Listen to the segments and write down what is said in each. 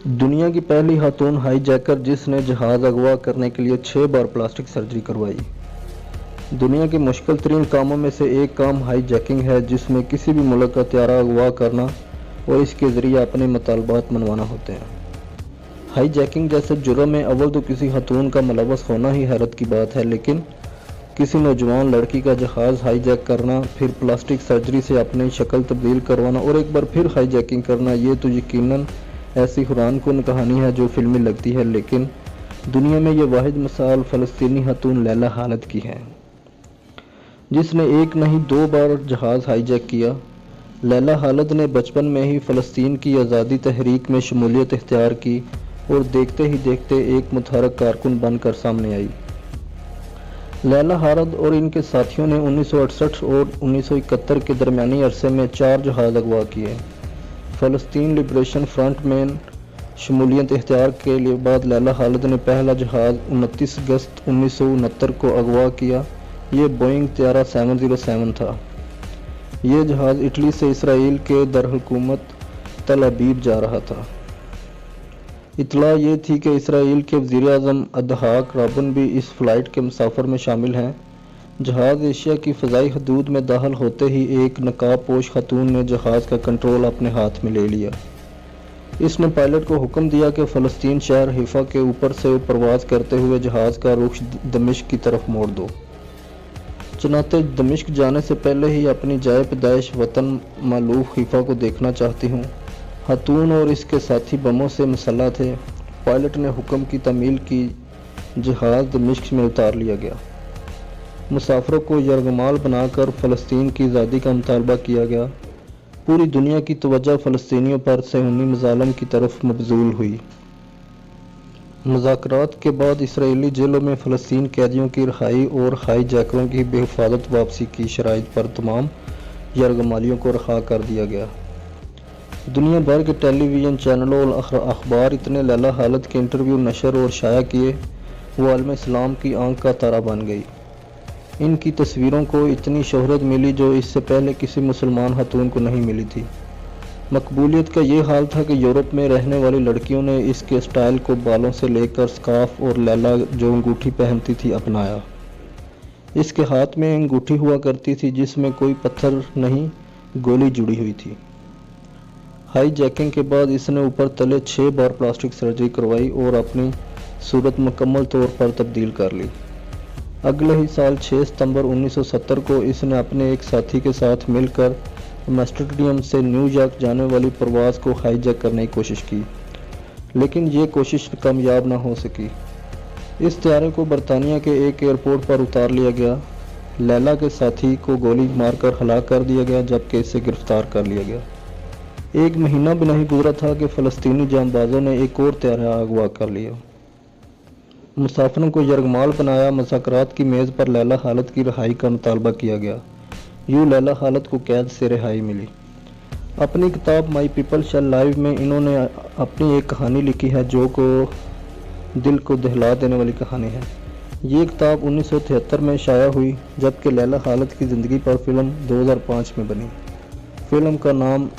दुनिया की पहली खातून हाईजैकर जिसने जहाज़ अगवा करने के लिए 6 बार प्लास्टिक सर्जरी करवाई। दुनिया के मुश्किल तरीन कामों में से एक काम हाईजैकिंग है, जिसमें किसी भी मुल्क का त्यारा अगवा करना और इसके ज़रिए अपने मुतालबात मनवाना होते हैं। हाईजैकिंग जैसे जुर्म में अव्वल तो किसी खातून का मुलव्वस होना ही हैरत की बात है, लेकिन किसी नौजवान लड़की का जहाज़ हाईजैक करना, फिर प्लास्टिक सर्जरी से अपनी शक्ल तब्दील करवाना और एक बार फिर हाईजैकिंग करना, ये तो यकीनन ऐसी हैरानकुन कहानी है जो फिल्मी लगती है। लेकिन दुनिया में ये वाहिद मिसाल फ़लस्तीनी खातून लैला खालिद की है, जिसने एक नहीं 2 बार जहाज़ हाईजैक किया। लैला खालिद ने बचपन में ही फ़लस्तीन की आज़ादी तहरीक में शमूलियत इख्तियार की और देखते ही देखते एक मुतहरक कारकुन बनकर सामने आई। लैला खालिद और इनके साथियों ने 1968 और 1971 के दरमियानी अरसे में 4 जहाज़ अगवा किए। फ़लस्तीन लिबरेशन फ्रंट में शमूलियत इख्तियार के बाद लैला खालिद ने पहला जहाज़ 29 अगस्त 1969 को अगवा किया। ये बोइंग त्यारा 707 था। ये जहाज़ इटली से इसराइल के दारहुकूमत तल अबीब जा रहा था। इत्तला ये थी कि इसराइल के वज़ीर-ए-आज़म इत्हाक राबिन भी इस फ़्लाइट के मुसाफिर में शामिल हैं। जहाज़ एशिया की फ़ज़ाई हदूद में दाखिल होते ही एक नकाबपोश खातून ने जहाज़ का कंट्रोल अपने हाथ में ले लिया। इसने पायलट को हुक्म दिया कि फ़लस्तीन शहर हिफ़ा के ऊपर से परवाज़ करते हुए जहाज़ का रुख दमिश्क की तरफ मोड़ दो। चनाते दमिश्क जाने से पहले ही अपनी जाए पैदाइश वतन मालूफ हिफ़ा को देखना चाहती हूँ। खातून और इसके साथी बमों से मुसल्लह थे। पायलट ने हुक्म की तामील की, जहाज़ दमिश्क में उतार लिया गया। मुसाफिरों को यरगमाल बनाकर फ़लस्तीन की आज़ादी का मुतालबा किया गया। पूरी दुनिया की तवज्जो फ़लस्तीनियों पर सहूनी मज़ालिम की तरफ मबज़ूल हुई। मुज़ाकरात के बाद इसराइली जेलों में फ़लस्तीन कैदियों की रिहाई और हाईजैकरों की बेहिफाज़त वापसी की शराइत पर तमाम यरगमालियों को रहा कर दिया गया। दुनिया भर के टेलीविज़न चैनलों और अखबार इतने लैला खालिद के इंटरव्यू नशर और शाया किए, वो आलम इस्लाम की आंख का तारा बन गई। इनकी तस्वीरों को इतनी शोहरत मिली जो इससे पहले किसी मुसलमान खातून को नहीं मिली थी। मकबूलियत का ये हाल था कि यूरोप में रहने वाली लड़कियों ने इसके स्टाइल को बालों से लेकर स्कार्फ और लैला जो अंगूठी पहनती थी अपनाया। इसके हाथ में अंगूठी हुआ करती थी जिसमें कोई पत्थर नहीं, गोली जुड़ी हुई थी। हाईजैकिंग के बाद इसने ऊपर तले 6 बार प्लास्टिक सर्जरी करवाई और अपनी सूरत मुकम्मल तौर पर तब्दील कर ली। अगले ही साल 6 सितंबर 1970 को इसने अपने एक साथी के साथ मिलकर एम्स्टर्डम से न्यूयॉर्क जाने वाली परवाज़ को हाईजैक करने की कोशिश की, लेकिन ये कोशिश कामयाब न हो सकी। इस त्यारे को बरतानिया के एक एयरपोर्ट पर उतार लिया गया। लैला के साथी को गोली मारकर हलाक कर दिया गया, जबकि इसे गिरफ्तार कर लिया गया। 1 महीना भी नहीं गुजरा था कि फ़लस्तीनी जांबाजों ने एक और त्यारा अगवा कर लिया। मुसाफिरों को यरगमाल बनाया। मुज़ाकरात की मेज़ पर लैला खालिद की रिहाई का मुतालबा किया गया। यूँ लैला खालिद को कैद से रिहाई मिली। अपनी किताब माई पीपल शैल लाइव में इन्होंने अपनी एक कहानी लिखी है जो दिल को दहला देने वाली कहानी है। ये किताब 1973 में शाया हुई, जबकि लैला खालिद की ज़िंदगी पर फिल्म 2005 में बनी। फिल्म का नाम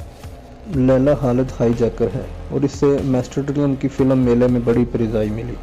लैला खालिद हाईजैकर है और इससे एम्स्टर्डम की फ़िल्म मेले में बड़ी परिजाई मिली।